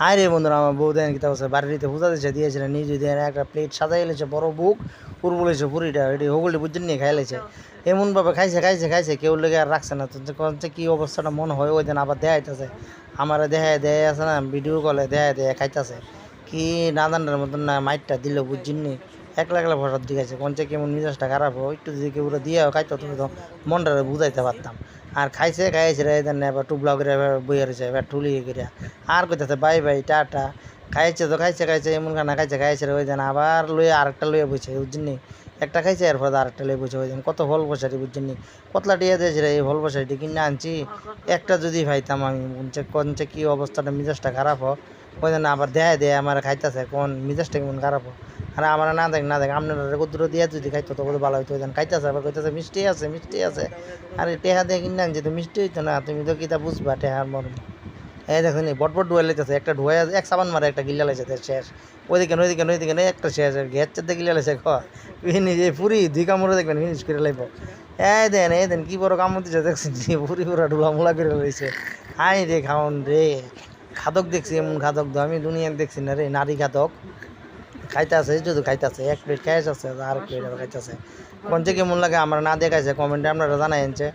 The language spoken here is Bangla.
হাই রে বন্ধুরা, আমার বউ দেন কিতা বলছে বাড়িতে পূজা দিয়েছে দিয়েছিল নিজে দিয়ে একটা প্লেট সাজাই লেছে বড় বুক পুর বলেছে পুরিটা এটি হগুলি বুঝছেন নিয়ে খাই লেছে এমনভাবে খাইছে খাইছে খাইছে কেউ লেগে আর রাখছে না। তো যে কী অবস্থাটা মনে হয় ওই দিন আবার দেখাইতেছে আমার দেখায় আছে না, ভিডিও কলে দেখায় খাইতেছে কি নাদানের মতন না মাইটটা দিল বুঝছেননি একলা একলা ভরার দিকেছে কোনছে কেমন মিজাজটা খারাপ হয় একটু যদি কেউ দিয়ে খাইতো তুমি তো মনটা বুঝাইতে পারতাম। আর খাইছে রে দেন এবার টুবলা করে বইয়া রয়েছে এবার ঠুলি করে আর কইতাছে বাই বাই টাটা। খাইছে তো খাইছে এমন খানা খাইছে রে ওই দিন আবার লইয়া আরেকটা লইয়া বইছে বুঝছেননি। একটা খাইছে এরপর আরেকটা লইয়া বইছে ওই দিন কত ফল বসারি বুঝছেননি কতলা টিয়া দিয়েছে রে এই ফল বসারিটি কিনে আনছি একটা যদি খাইতাম আমি কোনছে কি অবস্থাটা মিজাজটা খারাপ হোক ওই দিন আবার দেয় আমার খাইতেছে কোন মিজাজটা কেমন খারাপ হোক। আর আমার না দেখ আপনারা কদ্দুর দিয়ে যদি খাইতো তো ভালো হইতো ওই দিন খাইতেছে আবার কইতেছে মিষ্টি আছে। আরে টেহা দিয়ে কিনে আনছি তো মিষ্টি হইতো না, তুমি তো কিতা বুঝবা টেহার মর্ম। এই দেখুন বট ডুয়াই লেগেছে একটা ডুয়াই এক সাবান মারে একটা গিলা লেগেছে শেষ ওইদিকে একটা শেষ গেছ চারটে গিলা লেগেছে নিজে পুরি দুই কামড়ে দেখবেন ফিনিশ করে লাইব। এই দেন কি বড় কামড় দিচ্ছে দেখছেন পুরি পুরা ডুলা মুলা করে রয়েছে। হাই রে খাওন রে খাদক দেখছি এমন খাদক তো আমি দুনিয়ার দেখছি না রে, নারী খাদক খাইতেছে যদি খাইতেছে এক প্লেট খাইছে আর প্লেট খাইতেছে কোন কেমন লাগে আমরা না দেখাইছে কমেন্টে আপনারা জানাইছে।